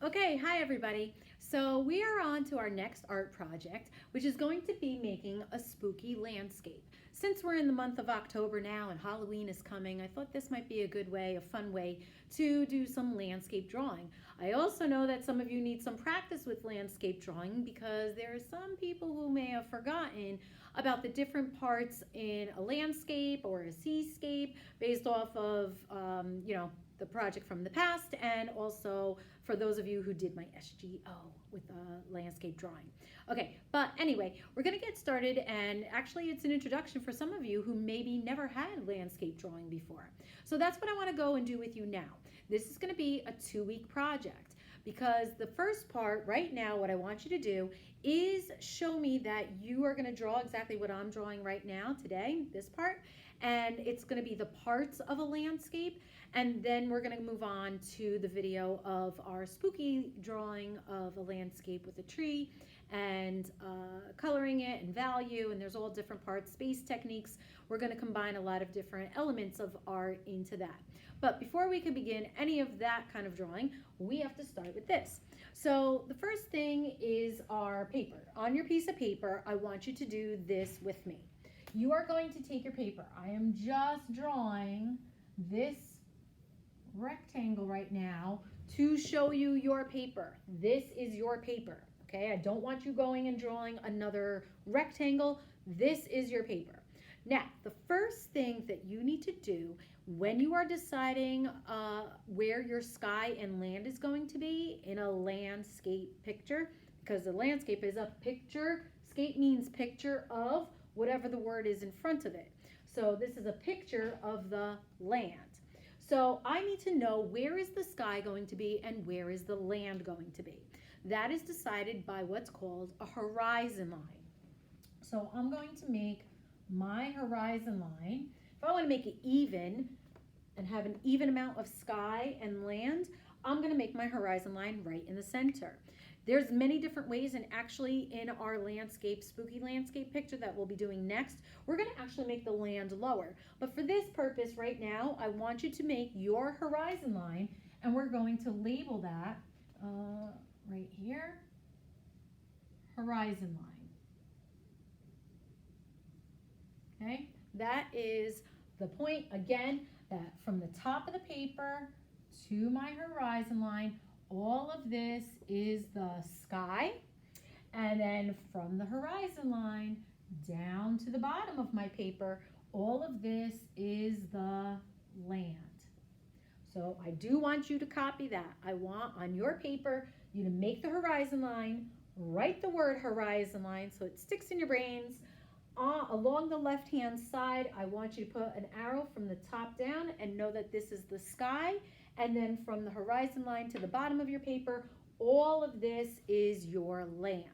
Okay, hi everybody. So we are on to our next art project, which is going to be making a spooky landscape. Since we're in the month of October now and Halloween is coming, I thought this might be a good way, a fun way to do some landscape drawing. I also know that some of you need some practice with landscape drawing because there are some people who may have forgotten about the different parts in a landscape or a seascape based off of, the project from the past, and also for those of you who did my SGO with landscape drawing. Okay, but anyway, we're going to get started, and actually it's an introduction for some of you who maybe never had landscape drawing before. So that's what I want to go and do with you now. This is going to be a 2-week project because the first part right now, what I want you to do is show me that you are going to draw exactly what I'm drawing right now today, this part, and it's going to be the parts of a landscape. And then we're going to move on to the video of our spooky drawing of a landscape with a tree and coloring it and value. And there's all different parts, space techniques. We're going to combine a lot of different elements of art into that. But before we can begin any of that kind of drawing, we have to start with this. So the first thing is our paper. On your piece of paper, I want you to do this with me. You are going to take your paper. I am just drawing this rectangle right now to show you your paper. This is your paper, okay? I don't want you going and drawing another rectangle. This is your paper. Now, the first thing that you need to do when you are deciding where your sky and land is going to be in a landscape picture, because the landscape is a picture, scape means picture of whatever the word is in front of it. So this is a picture of the land. So I need to know where is the sky going to be and where is the land going to be. That is decided by what's called a horizon line. So I'm going to make my horizon line. If I want to make it even and have an even amount of sky and land, I'm going to make my horizon line right in the center. There's many different ways, and actually in our landscape, spooky landscape picture that we'll be doing next, we're going to actually make the land lower. But for this purpose right now, I want you to make your horizon line, and we're going to label that right here, horizon line. Okay, that is the point, again, that from the top of the paper to my horizon line, all of this is the sky, and then from the horizon line down to the bottom of my paper, all of this is the land. So I do want you to copy that. I want on your paper you to make the horizon line, write the word horizon line so it sticks in your brains. Along the left-hand side, I want you to put an arrow from the top down and know that this is the sky. And then from the horizon line to the bottom of your paper, all of this is your land.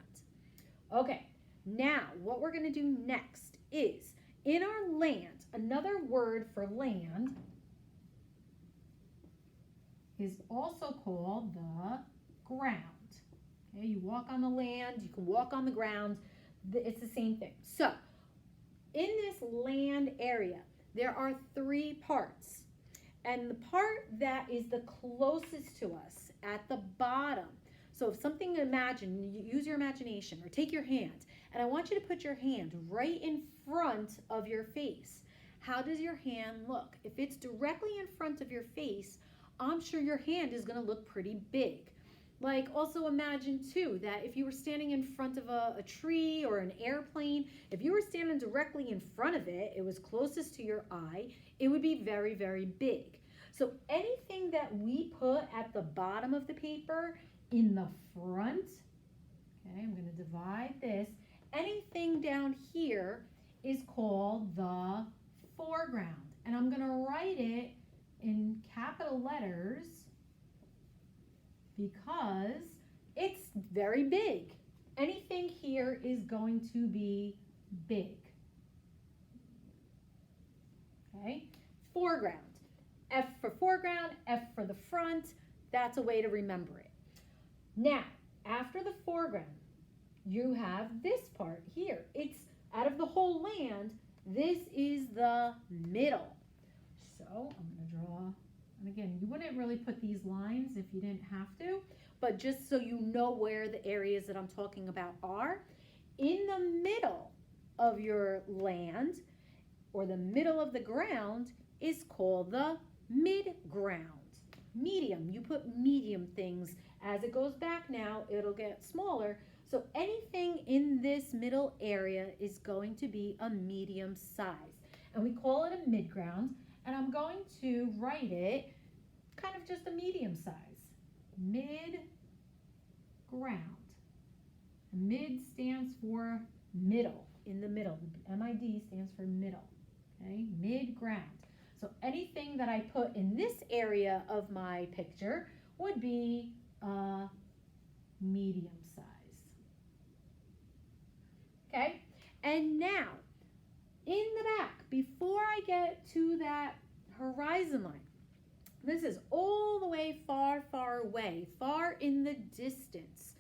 Okay, now what we're going to do next is, in our land, another word for land is also called the ground. Okay, you walk on the land, you can walk on the ground, it's the same thing. So, in this land area, there are 3 parts. And the part that is the closest to us at the bottom. So if something, imagine, use your imagination or take your hand, and I want you to put your hand right in front of your face. How does your hand look? If it's directly in front of your face, I'm sure your hand is going to look pretty big. Like, also imagine too that if you were standing in front of a tree or an airplane, if you were standing directly in front of it, it was closest to your eye, it would be very, very big. So anything that we put at the bottom of the paper in the front, okay, I'm going to divide this, anything down here is called the foreground. And I'm going to write it in capital letters because it's very big. Anything here is going to be big. Okay, foreground. F for foreground, F for the front. That's a way to remember it. Now, after the foreground, you have this part here. It's out of the whole land, this is the middle. So I'm going to draw, and again, you wouldn't really put these lines if you didn't have to, but just so you know where the areas that I'm talking about are, in the middle of your land or the middle of the ground is called the mid-ground. Medium, you put medium things. As it goes back now, it'll get smaller. So anything in this middle area is going to be a medium size. And we call it a mid-ground. And I'm going to write it kind of just a medium size. Mid-ground. Mid stands for middle, in the middle. MID stands for middle, okay? Mid-ground. So anything that I put in this area of my picture would be a medium size. Okay? And now, in the back, before I get to that horizon line, this is all the way far, far away, far in the distance.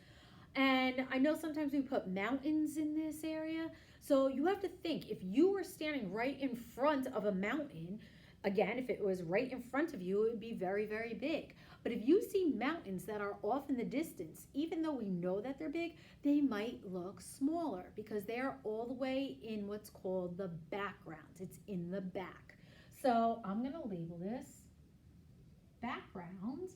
And I know sometimes we put mountains in this area. So you have to think, if you were standing right in front of a mountain, again, if it was right in front of you, it would be very, very big. But if you see mountains that are off in the distance, even though we know that they're big, they might look smaller because they are all the way in what's called the background. It's in the back. So I'm going to label this background.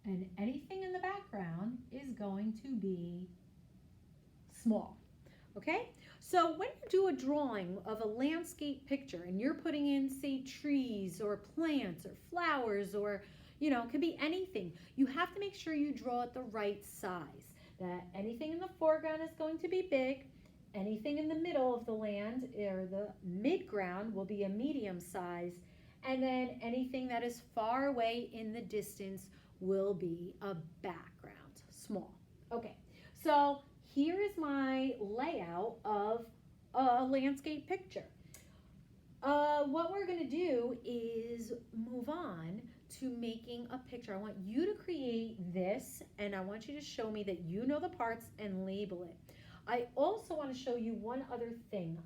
And anything in the background is going to be small, okay? So when you do a drawing of a landscape picture and you're putting in, say, trees or plants or flowers or, you know, it could be anything, you have to make sure you draw it the right size. That anything in the foreground is going to be big, anything in the middle of the land or the midground will be a medium size, and then anything that is far away in the distance will be a background, small. Okay, so here is my layout of a landscape picture. What we're gonna do is move on to making a picture. I want you to create this, and I want you to show me that you know the parts and label it. I also want to show you one other thing.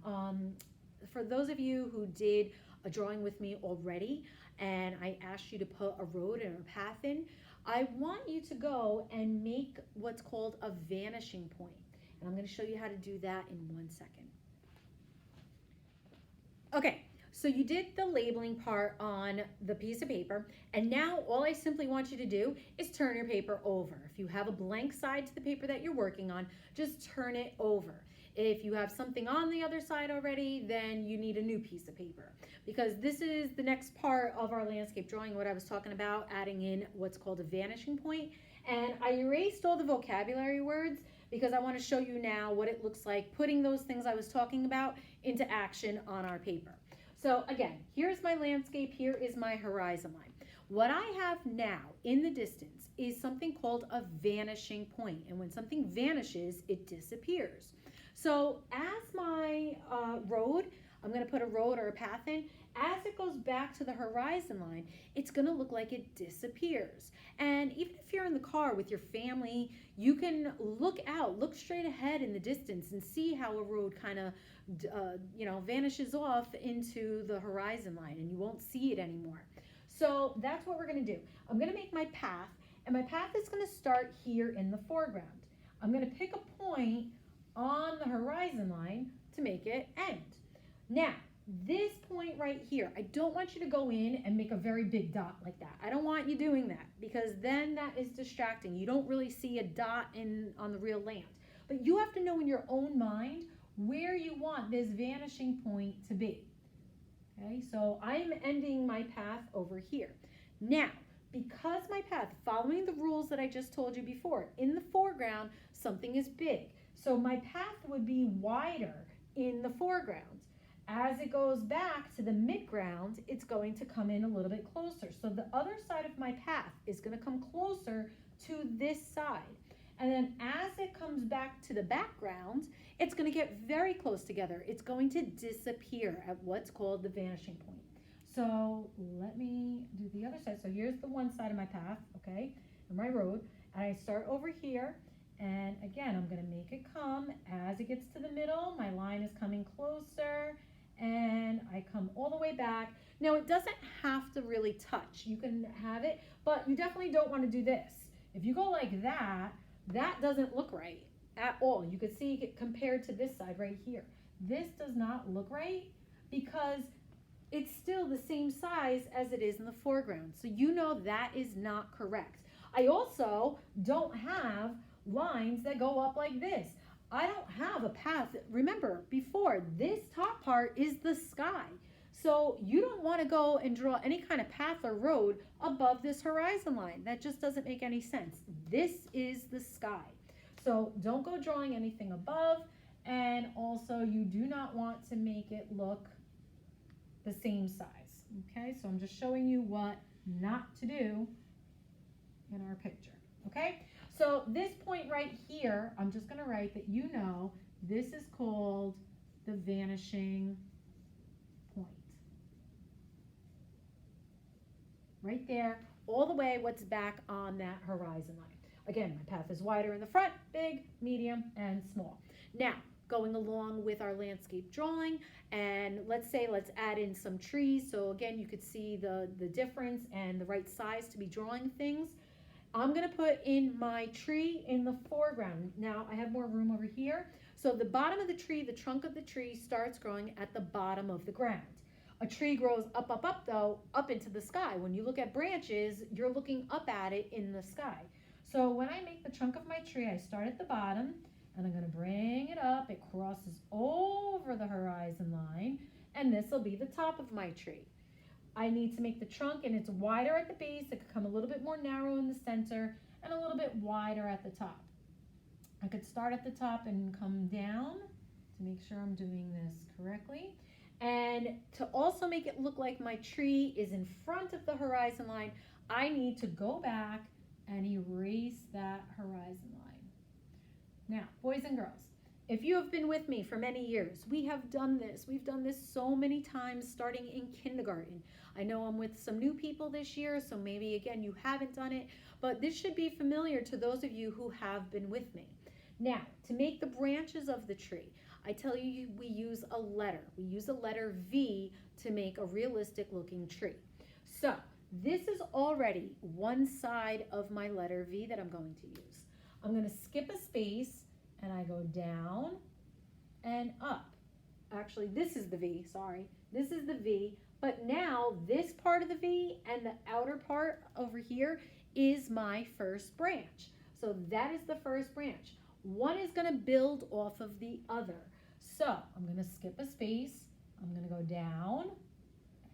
For those of you who did a drawing with me already, and I asked you to put a road and a path in, I want you to go and make what's called a vanishing point. And I'm going to show you how to do that in 1 second. Okay, so you did the labeling part on the piece of paper, and now all I simply want you to do is turn your paper over. If you have a blank side to the paper that you're working on, just turn it over. If you have something on the other side already, then you need a new piece of paper, because this is the next part of our landscape drawing, what I was talking about, adding in what's called a vanishing point. And I erased all the vocabulary words because I want to show you now what it looks like putting those things I was talking about into action on our paper. So again, here's my landscape, here is my horizon line. What I have now in the distance is something called a vanishing point. And when something vanishes, it disappears. So as my road, I'm going to put a road or a path in. As it goes back to the horizon line, it's going to look like it disappears. And even if you're in the car with your family, you can look out, look straight ahead in the distance and see how a road kind of, vanishes off into the horizon line, and you won't see it anymore. So that's what we're going to do. I'm going to make my path, and my path is going to start here in the foreground. I'm going to pick a point on the horizon line to make it end. Now, this point right here, I don't want you to go in and make a very big dot like that. I don't want you doing that, because then that is distracting. You don't really see a dot on the real land. But you have to know in your own mind where you want this vanishing point to be. Okay, so I'm ending my path over here. Now, because my path, following the rules that I just told you before, in the foreground, something is big. So my path would be wider in the foreground. As it goes back to the midground, it's going to come in a little bit closer. So the other side of my path is going to come closer to this side. And then as it comes back to the background, it's going to get very close together. It's going to disappear at what's called the vanishing point. So let me do the other side. So here's the one side of my path, okay, and my road. And I start over here. And again, I'm going to make it come. As it gets to the middle, my line is coming closer. And I come all the way back. Now it doesn't have to really touch. You can have it, but you definitely don't want to do this. If you go like that, that doesn't look right at all. You can see it compared to this side right here. This does not look right because it's still the same size as it is in the foreground. So you know that is not correct. I also don't have lines that go up like this. I don't have a path. Remember, before, this top part is the sky. So you don't want to go and draw any kind of path or road above this horizon line. That just doesn't make any sense. This is the sky. So don't go drawing anything above, and also you do not want to make it look the same size. Okay, so I'm just showing you what not to do in our picture. Okay, so this point right here, I'm just going to write that you know this is called the vanishing point. Right there, all the way what's back on that horizon line. Again, my path is wider in the front, big, medium, and small. Now, going along with our landscape drawing, and let's add in some trees. So again, you could see the difference and the right size to be drawing things. I'm gonna put in my tree in the foreground. Now I have more room over here. So the bottom of the tree, the trunk of the tree starts growing at the bottom of the ground. A tree grows up though, up into the sky. When you look at branches, you're looking up at it in the sky. So when I make the trunk of my tree, I start at the bottom and I'm gonna bring it up. It crosses over the horizon line, and this will be the top of my tree. I need to make the trunk, and it's wider at the base. It could come a little bit more narrow in the center and a little bit wider at the top. I could start at the top and come down to make sure I'm doing this correctly. And to also make it look like my tree is in front of the horizon line, I need to go back and erase that horizon line. Now, boys and girls, if you have been with me for many years, we have done this. We've done this so many times starting in kindergarten. I know I'm with some new people this year, so maybe again you haven't done it, but this should be familiar to those of you who have been with me. Now, to make the branches of the tree, I tell you we use a letter. We use a letter V to make a realistic looking tree. So this is already one side of my letter V that I'm going to use. I'm going to skip a space and I go down and up. Actually, this is the V, sorry. This is the V, but now this part of the V and the outer part over here is my first branch. So that is the first branch. One is going to build off of the other. So I'm going to skip a space, I'm going to go down,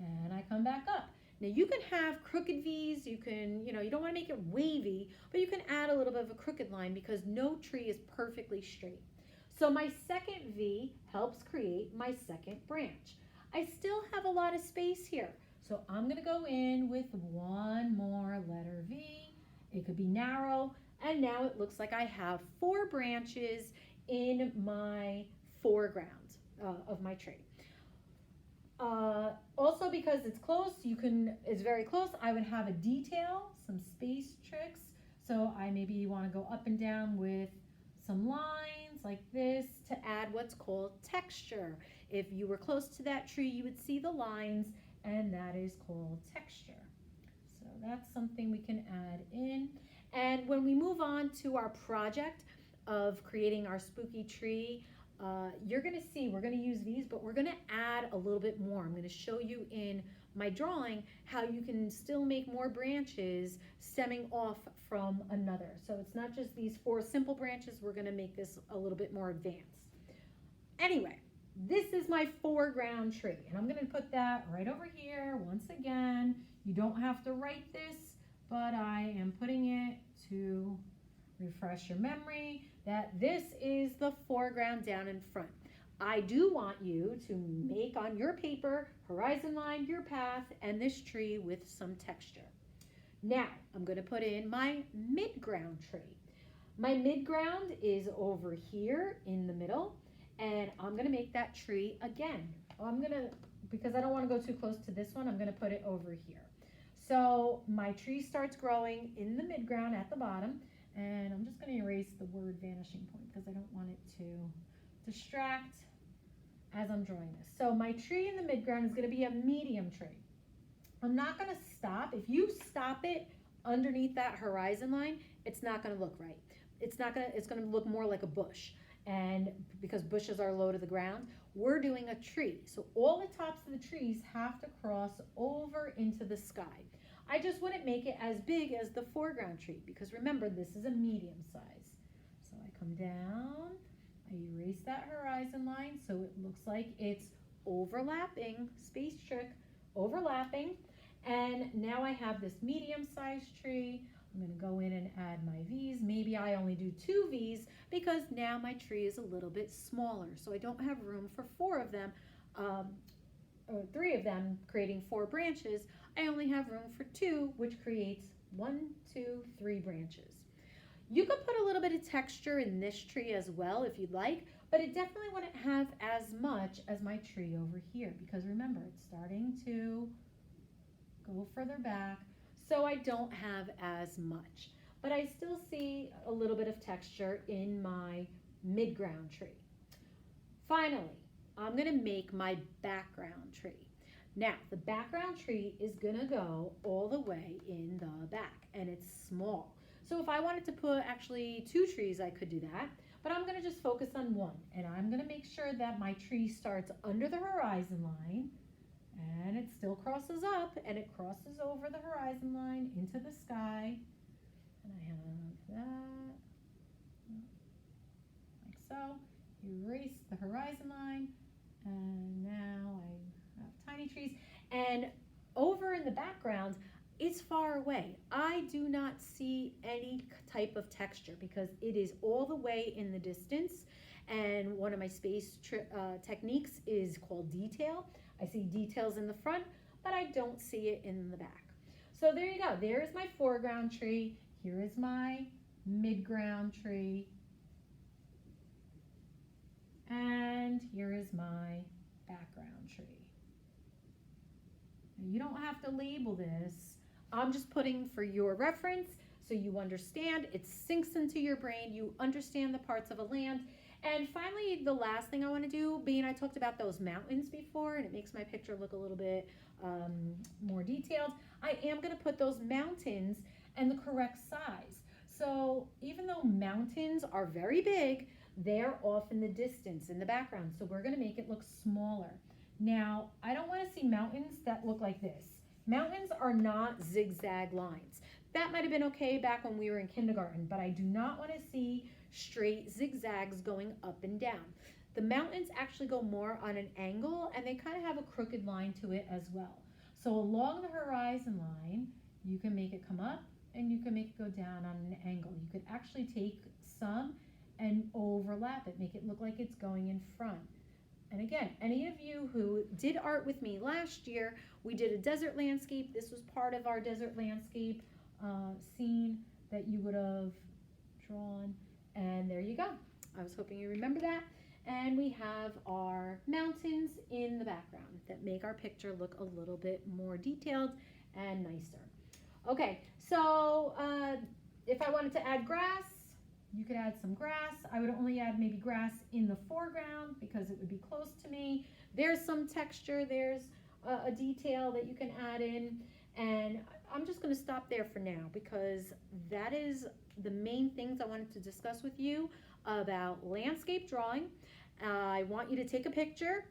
and I come back up. Now you can have crooked V's, you can, you don't want to make it wavy, but you can add a little bit of a crooked line because no tree is perfectly straight. So my second V helps create my second branch. I still have a lot of space here. So I'm going to go in with one more letter V. It could be narrow, and now it looks like I have 4 branches in my foreground of my tree. Also, because it's close, it's very close, I would have a detail, some space tricks. So I maybe want to go up and down with some lines like this to add what's called texture. If you were close to that tree, you would see the lines, and that is called texture. So that's something we can add in. And when we move on to our project of creating our spooky tree, you're going to see we're going to use these, but we're going to add a little bit more. I'm going to show you in my drawing how you can still make more branches stemming off from another. So it's not just these 4 simple branches. We're going to make this a little bit more advanced. Anyway, this is my foreground tree, and I'm going to put that right over here. Once again, you don't have to write this, but I am putting it to refresh your memory that this is the foreground down in front. I do want you to make on your paper, horizon line, your path, and this tree with some texture. Now, I'm going to put in my midground tree. My midground is over here in the middle, and I'm going to make that tree again. Because I don't want to go too close to this one, I'm going to put it over here. So my tree starts growing in the midground at the bottom, and I'm just going to erase the word vanishing point because I don't want it to distract as I'm drawing this. So my tree in the midground is going to be a medium tree. I'm not gonna stop. If you stop it underneath that horizon line, it's not gonna look right. It's gonna look more like a bush. And because bushes are low to the ground, we're doing a tree. So all the tops of the trees have to cross over into the sky. I just wouldn't make it as big as the foreground tree because remember, this is a medium size. So I come down, I erase that horizon line so it looks like it's overlapping, space trick, overlapping. And now I have this medium-sized tree. I'm gonna go in and add my V's. Maybe I only do 2 V's because now my tree is a little bit smaller. So I don't have room for 4 of them, or 3 of them creating 4 branches. I only have room for 2, which creates 1, 2, 3 branches. You could put a little bit of texture in this tree as well if you'd like, but it definitely wouldn't have as much as my tree over here because remember, it's starting to go further back, so I don't have as much. But I still see a little bit of texture in my mid-ground tree. Finally, I'm gonna make my background tree. Now, the background tree is gonna go all the way in the back, and it's small. So if I wanted to put actually 2 trees, I could do that, but I'm gonna just focus on 1, and I'm gonna make sure that my tree starts under the horizon line, and it still crosses up, and it crosses over the horizon line into the sky, and I have that, like so. Erase the horizon line, and now I have tiny trees, and over in the background, it's far away. I do not see any type of texture because it is all the way in the distance, and one of my space techniques is called detail. I see details in the front, but I don't see it in the back. So there you go. There's my foreground tree. Here is my midground tree. And here is my background tree. Now, you don't have to label this. I'm just putting for your reference so you understand. It sinks into your brain. You understand the parts of a land. And finally, the last thing I want to do, being I talked about those mountains before, and it makes my picture look a little bit more detailed, I am going to put those mountains and the correct size. So even though mountains are very big, they're off in the distance in the background. So we're going to make it look smaller. Now, I don't want to see mountains that look like this. Mountains are not zigzag lines. That might have been okay back when we were in kindergarten, but I do not want to see straight zigzags going up and down. The mountains actually go more on an angle, and they kind of have a crooked line to it as well. So along the horizon line, you can make it come up and you can make it go down on an angle. You could actually take some and overlap it, make it look like it's going in front. And again, any of you who did art with me last year, we did a desert landscape. This was part of our desert landscape scene that you would have drawn. And there you go. I was hoping you remember that. And we have our mountains in the background that make our picture look a little bit more detailed and nicer. Okay, so if I wanted to add grass, you could add some grass. I would only add maybe grass in the foreground because it would be close to me. There's some texture, there's a detail that you can add in. And I'm just gonna stop there for now because that is the main things I wanted to discuss with you about landscape drawing. I want you to take a picture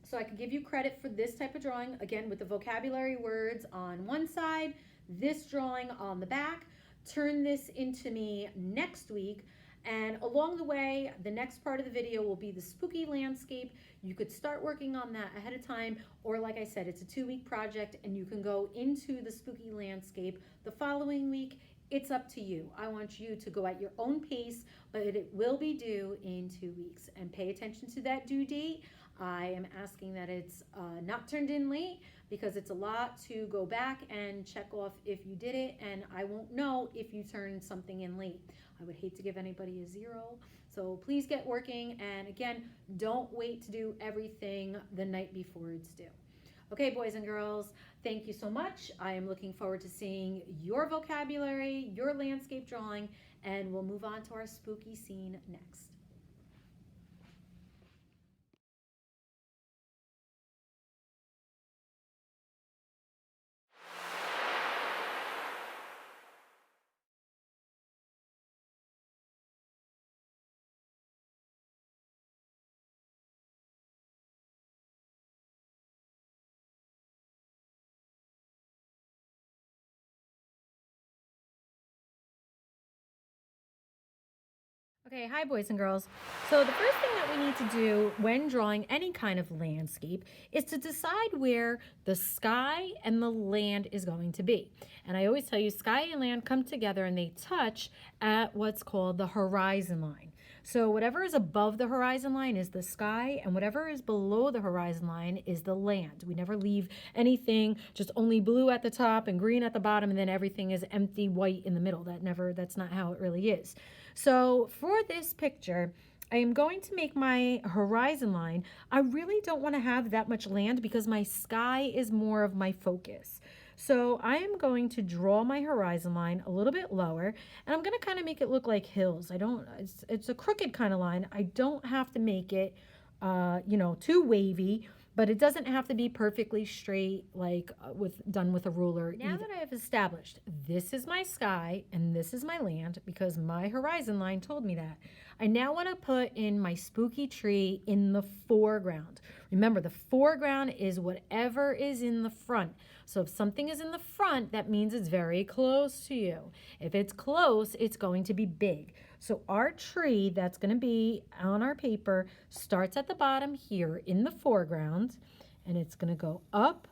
so I can give you credit for this type of drawing, again with the vocabulary words on one side, this drawing on the back. Turn this into me next week, and along the way, the next part of the video will be the spooky landscape. You could start working on that ahead of time, or like I said, it's a 2-week project and you can go into the spooky landscape the following week. It's up to you. I want you to go at your own pace, but it will be due in 2 weeks. And pay attention to that due date. I am asking that it's not turned in late because it's a lot to go back and check off if you did it, and I won't know if you turned something in late. I would hate to give anybody a 0. So please get working, and again, don't wait to do everything the night before it's due. Okay, boys and girls, thank you so much. I am looking forward to seeing your vocabulary, your landscape drawing, and we'll move on to our spooky scene next. Okay, hi boys and girls. So the first thing that we need to do when drawing any kind of landscape is to decide where the sky and the land is going to be. And I always tell you sky and land come together and they touch at what's called the horizon line. So whatever is above the horizon line is the sky, and whatever is below the horizon line is the land. We never leave anything just only blue at the top and green at the bottom, and then everything is empty white in the middle. That's not how it really is. So for this picture, I am going to make my horizon line. I really don't want to have that much land because my sky is more of my focus. So I am going to draw my horizon line a little bit lower, and I'm going to kind of make it look like hills. It's a crooked kind of line. I don't have to make it, too wavy, but it doesn't have to be perfectly straight, like done with a ruler. Now that I have established this is my sky and this is my land, because my horizon line told me that, I now want to put in my spooky tree in the foreground. Remember, the foreground is whatever is in the front. So if something is in the front, that means it's very close to you. If it's close, it's going to be big. So our tree that's going to be on our paper starts at the bottom here in the foreground, and it's going to go up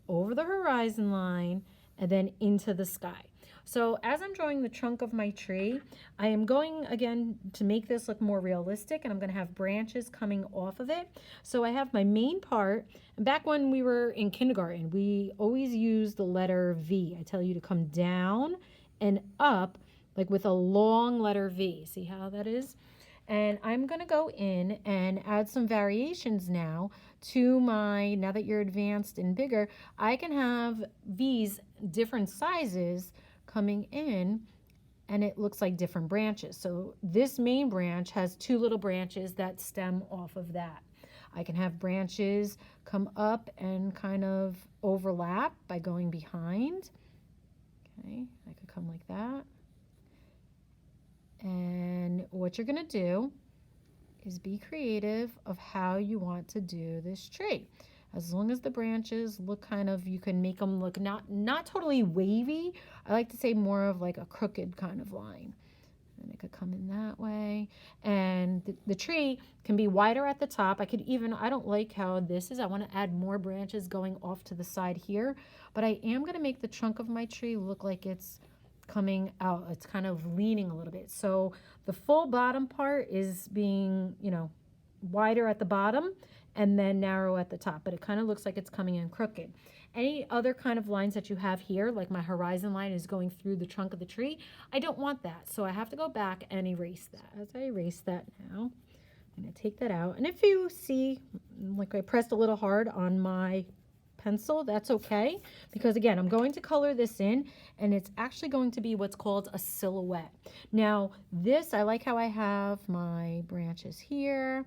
over the horizon line and then into the sky. So as I'm drawing the trunk of my tree, I am going again to make this look more realistic, and I'm going to have branches coming off of it. So I have my main part, and back when we were in kindergarten, we always used the letter V. I tell you to come down and up like with a long letter V. See how that is? And I'm going to go in and add some variations now now that you're advanced and bigger, I can have V's different sizes coming in, and it looks like different branches. So this main branch has two little branches that stem off of that. I can have branches come up and kind of overlap by going behind. Okay, I could come like that. And what you're going to do is be creative of how you want to do this tree. As long as the branches look you can make them look not totally wavy. I like to say more of like a crooked kind of line. And it could come in that way. And the tree can be wider at the top. I don't like how this is. I want to add more branches going off to the side here. But I am going to make the trunk of my tree look like it's coming out. It's kind of leaning a little bit. So the full bottom part is being, wider at the bottom and then narrow at the top, but it kind of looks like it's coming in crooked. Any other kind of lines that you have here, like my horizon line is going through the trunk of the tree, I don't want that. So I have to go back and erase that. As I erase that now, I'm going to take that out. And if you see, like I pressed a little hard on my pencil, that's okay, because again, I'm going to color this in, and it's actually going to be what's called a silhouette. Now this, I like how I have my branches here.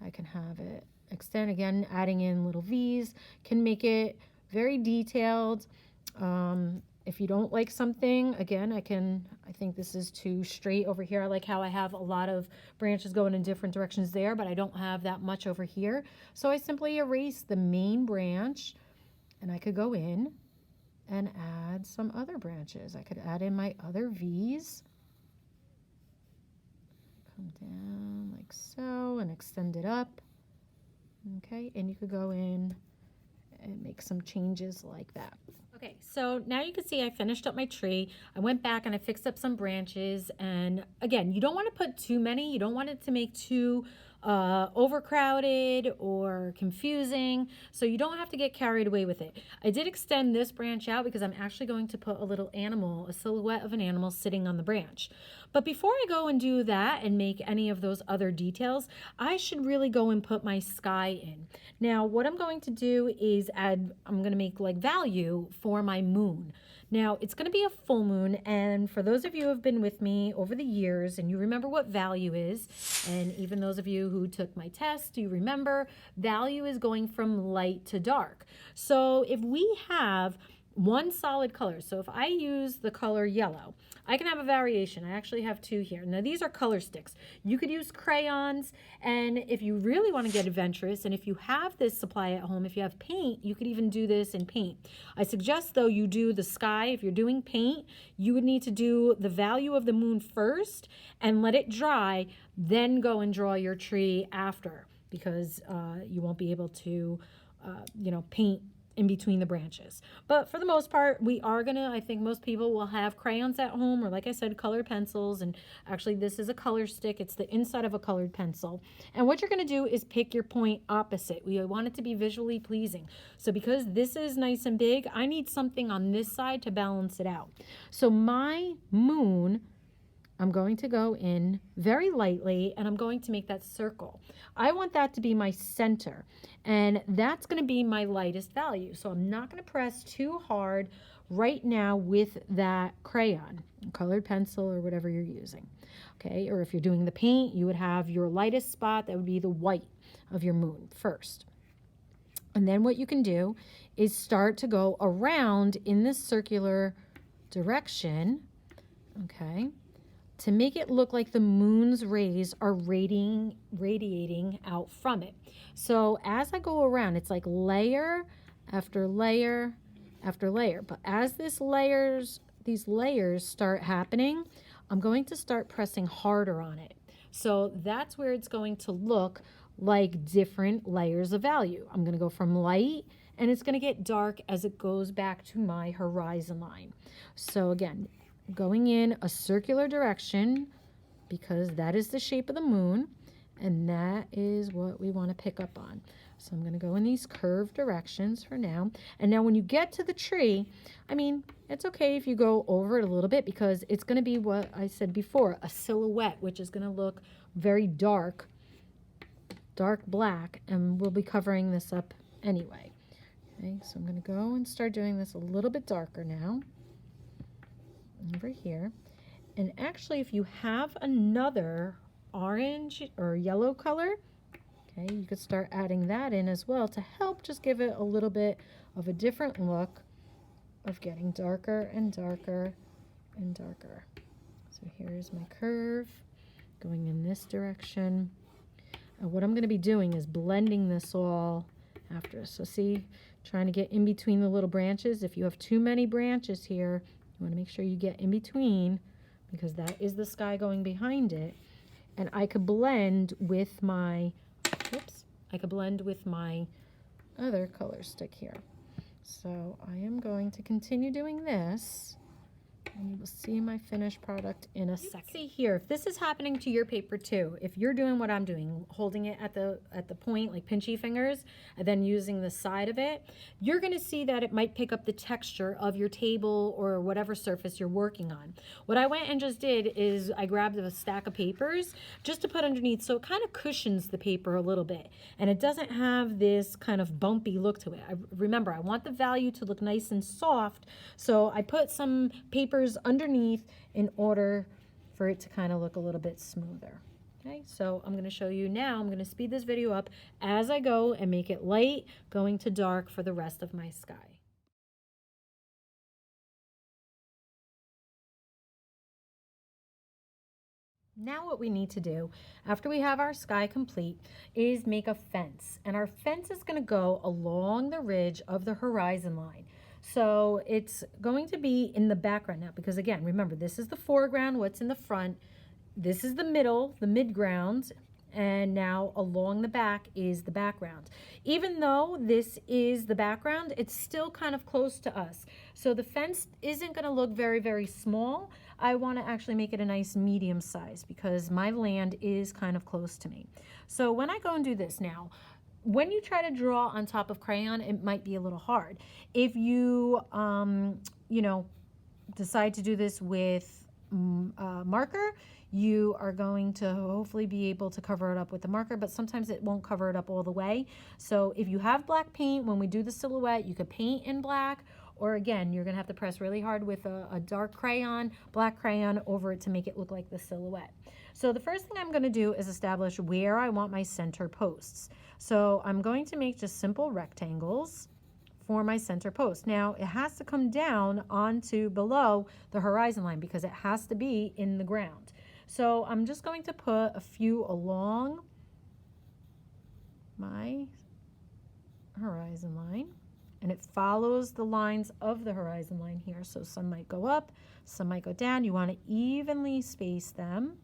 I can have it extend, again adding in little V's can make it very detailed. If you don't like something, again, I think this is too straight over here. I like how I have a lot of branches going in different directions there, but I don't have that much over here. So I simply erase the main branch, and I could go in and add some other branches. I could add in my other V's. Come down like so and extend it up. Okay, and you could go in and make some changes like that. Okay, so now you can see I finished up my tree. I went back and I fixed up some branches. And again, you don't want to put too many. You don't want it to make too overcrowded or confusing, so you don't have to get carried away with it. I did extend this branch out because I'm actually going to put a little animal, a silhouette of an animal sitting on the branch. But before I go and do that and make any of those other details, I should really go and put my sky in. Now what I'm going to do is I'm going to make like value for my moon. Now it's going to be a full moon, and for those of you who have been with me over the years and you remember what value is, and even those of you who took my test, you remember value is going from light to dark. So if we have one solid color. So if I use the color yellow, I can have a variation. I actually have two here. Now these are color sticks. You could use crayons, and if you really want to get adventurous, and if you have this supply at home, if you have paint, you could even do this in paint. I suggest though you do the sky. If you're doing paint, you would need to do the value of the moon first and let it dry, then go and draw your tree after, because you won't be able to paint in between the branches. But for the most part, we are gonna, I think most people will have crayons at home, or like I said, colored pencils. And actually this is a color stick. It's the inside of a colored pencil. And what you're gonna do is pick your point opposite. We want it to be visually pleasing. So because this is nice and big, I need something on this side to balance it out. So my moon, I'm going to go in very lightly, and I'm going to make that circle. I want that to be my center, and that's going to be my lightest value. So I'm not going to press too hard right now with that crayon, colored pencil, or whatever you're using. Okay, or if you're doing the paint, you would have your lightest spot, that would be the white of your moon first. And then what you can do is start to go around in this circular direction, okay, to make it look like the moon's rays are radiating out from it. So as I go around, it's like layer after layer after layer. But as these layers start happening, I'm going to start pressing harder on it. So that's where it's going to look like different layers of value. I'm going to go from light, and it's going to get dark as it goes back to my horizon line. So again, going in a circular direction, because that is the shape of the moon, and that is what we want to pick up on. So I'm going to go in these curved directions for now. And now when you get to the tree, I mean, it's okay if you go over it a little bit, because it's going to be what I said before, a silhouette, which is going to look very dark black, and we'll be covering this up anyway. Okay, so I'm going to go and start doing this a little bit darker now over here. And actually, if you have another orange or yellow color, okay, you could start adding that in as well to help just give it a little bit of a different look of getting darker and darker and darker. So here's my curve going in this direction. And what I'm going to be doing is blending this all after. So see, trying to get in between the little branches. If you have too many branches here, you want to make sure you get in between, because that is the sky going behind it. And I could blend with my, other color stick here. So I am going to continue doing this, and you will see my finished product in a second. See here, if this is happening to your paper too, if you're doing what I'm doing, holding it at the point like pinchy fingers, and then using the side of it, you're going to see that it might pick up the texture of your table or whatever surface you're working on. What I went and just did is I grabbed a stack of papers just to put underneath, so it kind of cushions the paper a little bit, and it doesn't have this kind of bumpy look to it. Remember, I want the value to look nice and soft, so I put some papers underneath in order for it to kind of look a little bit smoother. Okay, so I'm going to show you now. I'm going to speed this video up as I go and make it light going to dark for the rest of my sky. Now what we need to do after we have our sky complete is make a fence, and our fence is going to go along the ridge of the horizon line. So it's going to be in the background now, because again, remember, this is the foreground, what's in the front, this is the middle, the midground, and now along the back is the background. Even though this is the background, it's still kind of close to us. So the fence isn't going to look very, very small. I want to actually make it a nice medium size, because my land is kind of close to me. So when I go and do this now, when you try to draw on top of crayon, it might be a little hard. If you, decide to do this with marker, you are going to hopefully be able to cover it up with the marker, but sometimes it won't cover it up all the way. So if you have black paint, when we do the silhouette, you could paint in black, or again, you're gonna have to press really hard with a dark crayon, black crayon over it to make it look like the silhouette. So the first thing I'm gonna do is establish where I want my center posts. So I'm going to make just simple rectangles for my center post. Now it has to come down onto below the horizon line because it has to be in the ground. So I'm just going to put a few along my horizon line, and it follows the lines of the horizon line here. So some might go up, some might go down. You want to evenly space them.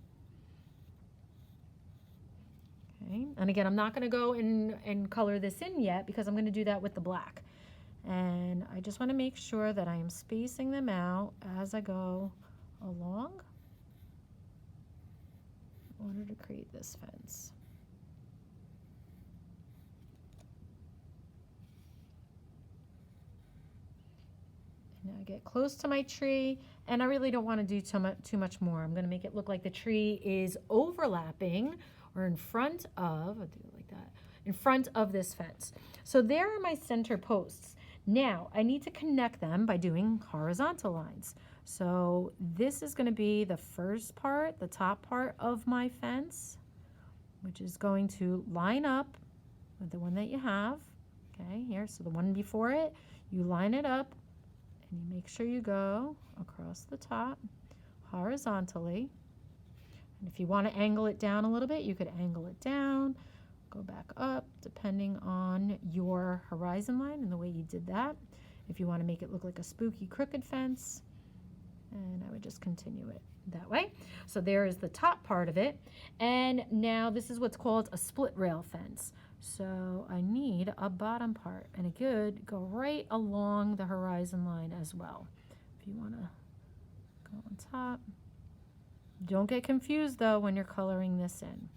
Okay. And again, I'm not going to go and color this in yet because I'm going to do that with the black. And I just want to make sure that I am spacing them out as I go along in order to create this fence. And now I get close to my tree, and I really don't want to do too much more. I'm going to make it look like the tree is overlapping or in front of, I'll do it like that, in front of this fence. So there are my center posts. Now I need to connect them by doing horizontal lines. So this is going to be the first part, the top part of my fence, which is going to line up with the one that you have. Okay, here, so the one before it, you line it up and you make sure you go across the top horizontally. And if you want to angle it down a little bit, you could angle it down, go back up, depending on your horizon line and the way you did that. If you want to make it look like a spooky crooked fence, and I would just continue it that way. So there is the top part of it. And now this is what's called a split rail fence. So I need a bottom part, and it could go right along the horizon line as well. If you want to go on top. Don't get confused though when you're coloring this in.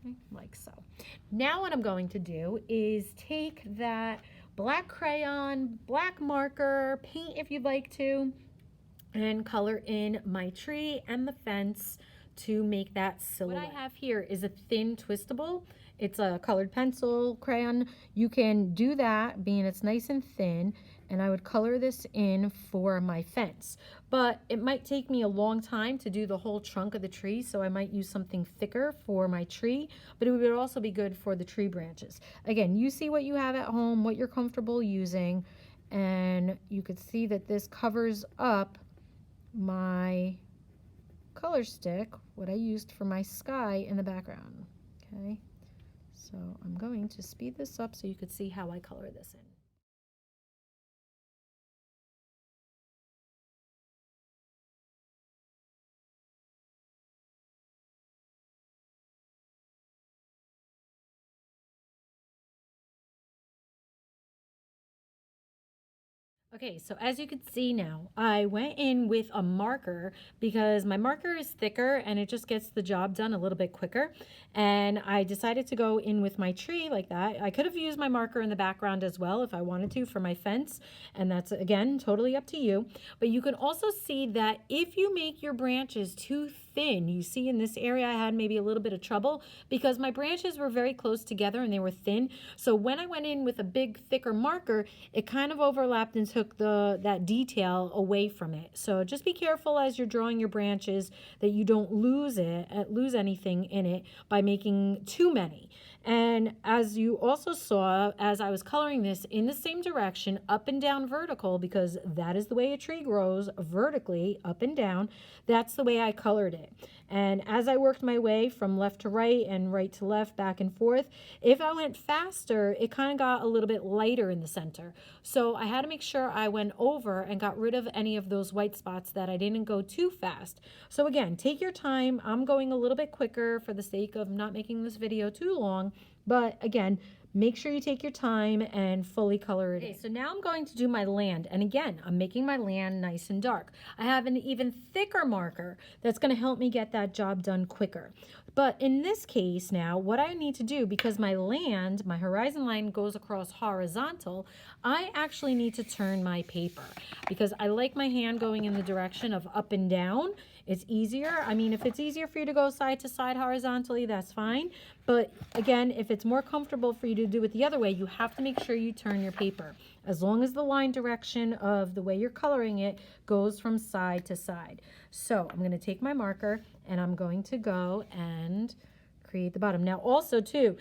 Okay, like so. Now what I'm going to do is take that black crayon, black marker, paint if you'd like to, and color in my tree and the fence to make that silhouette. What I have here is a thin twistable. It's a colored pencil crayon. You can do that, being it's nice and thin, and I would color this in for my fence. But it might take me a long time to do the whole trunk of the tree, so I might use something thicker for my tree, but it would also be good for the tree branches. Again, you see what you have at home, what you're comfortable using, and you could see that this covers up my color stick, what I used for my sky in the background. Okay, so I'm going to speed this up so you could see how I color this in. Okay, so as you can see now, I went in with a marker because my marker is thicker and it just gets the job done a little bit quicker. And I decided to go in with my tree like that. I could have used my marker in the background as well if I wanted to for my fence. And that's, again, totally up to you. But you can also see that if you make your branches too thin, you see in this area I had maybe a little bit of trouble because my branches were very close together and they were thin. So when I went in with a big thicker marker, it kind of overlapped and took that detail away from it. So just be careful as you're drawing your branches that you don't lose anything in it by making too many. And as you also saw, as I was coloring this in the same direction, up and down vertical, because that is the way a tree grows, vertically, up and down, that's the way I colored it. And as I worked my way from left to right and right to left, back and forth, if I went faster, it kind of got a little bit lighter in the center. So I had to make sure I went over and got rid of any of those white spots that I didn't go too fast. So again, take your time. I'm going a little bit quicker for the sake of not making this video too long. But again, make sure you take your time and fully color it in. So now I'm going to do my land. And again, I'm making my land nice and dark. I have an even thicker marker that's going to help me get that job done quicker. But in this case now, what I need to do, because my land, my horizon line goes across horizontal, I actually need to turn my paper because I like my hand going in the direction of up and down. It's easier. I mean, if it's easier for you to go side to side horizontally, that's fine. But again, if it's more comfortable for you to do it the other way, you have to make sure you turn your paper. as long as the line direction of the way you're coloring it goes from side to side. So I'm going to take my marker and I'm going to go and create the bottom. Now also too,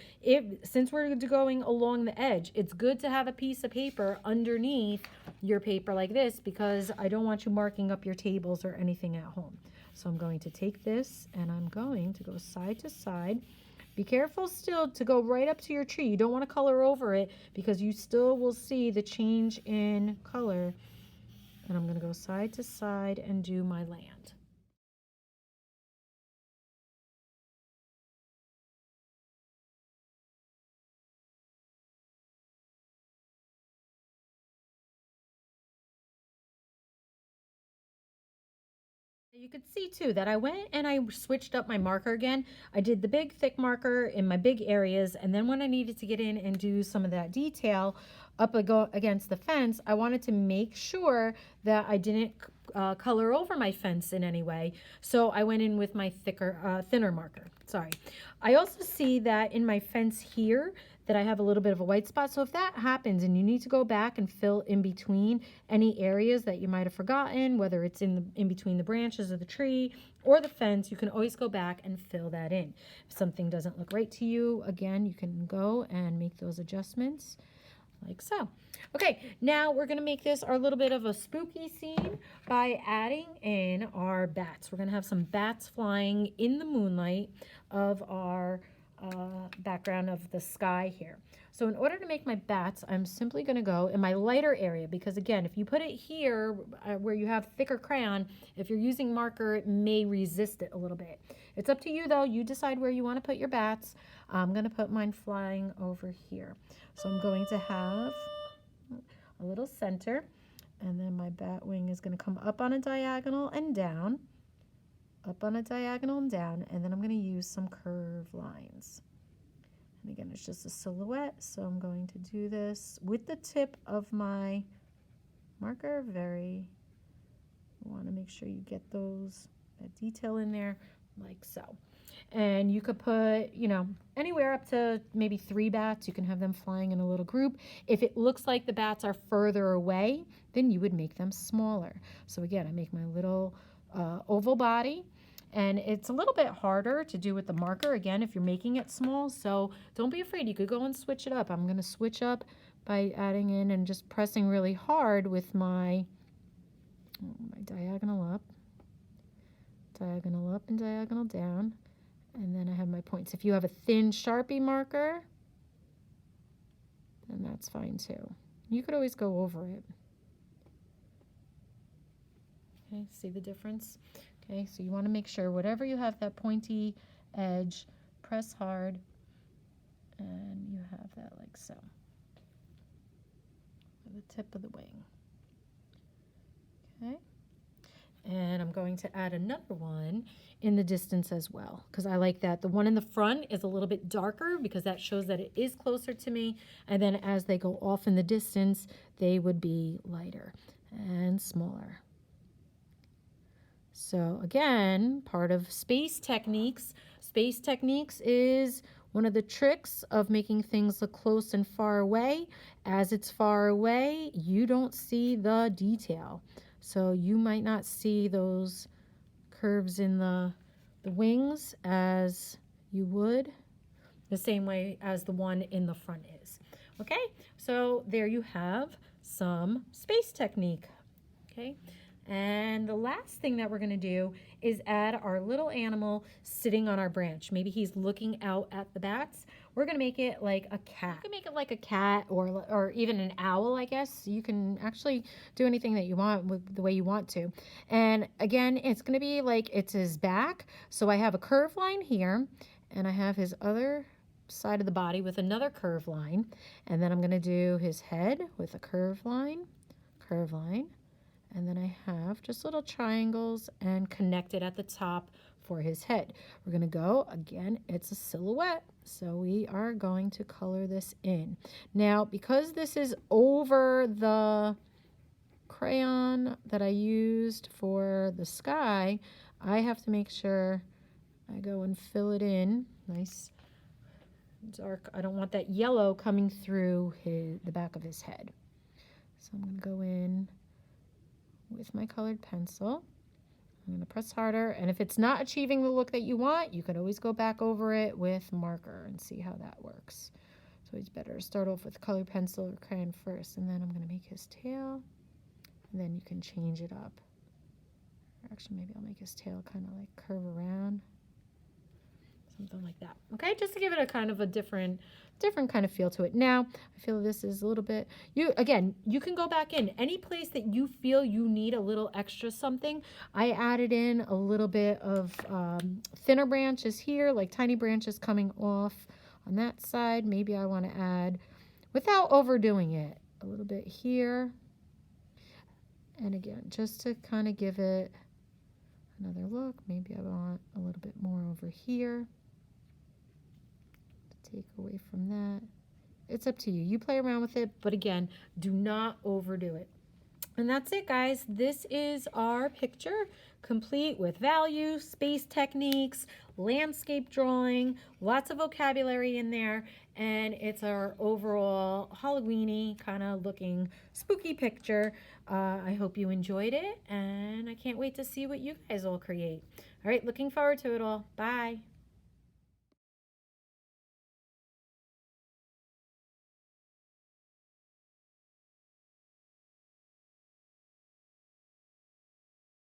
since we're going along the edge, it's good to have a piece of paper underneath your paper like this, because I don't want you marking up your tables or anything at home. So I'm going to take this and I'm going to go side to side. Be careful still to go right up to your tree. You don't want to color over it because you still will see the change in color. And I'm going to go side to side and do my land. You could see too that I went and I switched up my marker again. I did the big thick marker in my big areas, and then when I needed to get in and do some of that detail up against the fence, I wanted to make sure that I didn't color over my fence in any way. So I went in with my thinner marker. Sorry. I also see that in my fence here that I have a little bit of a white spot. So if that happens and you need to go back and fill in between any areas that you might have forgotten, whether it's in between the branches of the tree or the fence, you can always go back and fill that in. If something doesn't look right to you, again, you can go and make those adjustments like so. Okay, now we're gonna make this our little bit of a spooky scene by adding in our bats. We're gonna have some bats flying in the moonlight of our background of the sky here. So in order to make my bats, I'm simply going to go in my lighter area, because again, if you put it here where you have thicker crayon, if you're using marker, it may resist it a little bit. It's up to you though. You decide where you want to put your bats. I'm going to put mine flying over here. So I'm going to have a little center, and then my bat wing is going to come up on a diagonal and down. Up on a diagonal and down, and then I'm going to use some curved lines. And again, it's just a silhouette, so I'm going to do this with the tip of my marker. You want to make sure you get that detail in there like so. And you could put, anywhere up to maybe 3 bats. You can have them flying in a little group. If it looks like the bats are further away, then you would make them smaller. So again, I make my little oval body, and it's a little bit harder to do with the marker, again, if you're making it small, so don't be afraid. You could go and switch it up. I'm going to switch up by adding in and just pressing really hard with my diagonal up and diagonal down, and then I have my points. If you have a thin Sharpie marker, then that's fine too. You could always go over it. Okay, see the difference? Okay, so you want to make sure whatever you have that pointy edge, press hard, and you have that like so. The tip of the wing. Okay, and I'm going to add another one in the distance as well, because I like that. The one in the front is a little bit darker because that shows that it is closer to me, and then as they go off in the distance, they would be lighter and smaller. So again, part of space techniques. Space techniques is one of the tricks of making things look close and far away. As it's far away, you don't see the detail. So you might not see those curves in the wings as you would, the same way as the one in the front is. Okay, so there you have some space technique. Okay. And the last thing that we're going to do is add our little animal sitting on our branch. Maybe he's looking out at the bats. We're going to make it like a cat. You can make it like a cat or even an owl, I guess. You can actually do anything that you want with the way you want to. And again, it's going to be like it's his back. So I have a curved line here, and I have his other side of the body with another curved line. And then I'm going to do his head with a curved line, and then I have just little triangles and connected at the top for his head. We're going to go, again, it's a silhouette, so we are going to color this in. Now, because this is over the crayon that I used for the sky, I have to make sure I go and fill it in nice dark. I don't want that yellow coming through the back of his head. So I'm going to go in with my colored pencil. I'm going to press harder, and if it's not achieving the look that you want, you could always go back over it with marker and see how that works. So it's better to start off with colored pencil or crayon first, and then I'm going to make his tail, and then you can change it up. Actually, maybe I'll make his tail kind of like curve around. Something like that. Okay, just to give it a kind of a different kind of feel to it. Now, I feel this is a little bit, you can go back in any place that you feel you need a little extra something. I added in a little bit of thinner branches here, like tiny branches coming off on that side. Maybe I want to add, without overdoing it, a little bit here. And again, just to kind of give it another look, maybe I want a little bit more over here. Take away from that. It's up to you. You play around with it, but again, do not overdo it. And that's it, guys. This is our picture, complete with values, space techniques, landscape drawing, lots of vocabulary in there, and it's our overall Halloween-y kind of looking spooky picture. I hope you enjoyed it, and I can't wait to see what you guys all create. All right, looking forward to it all. Bye.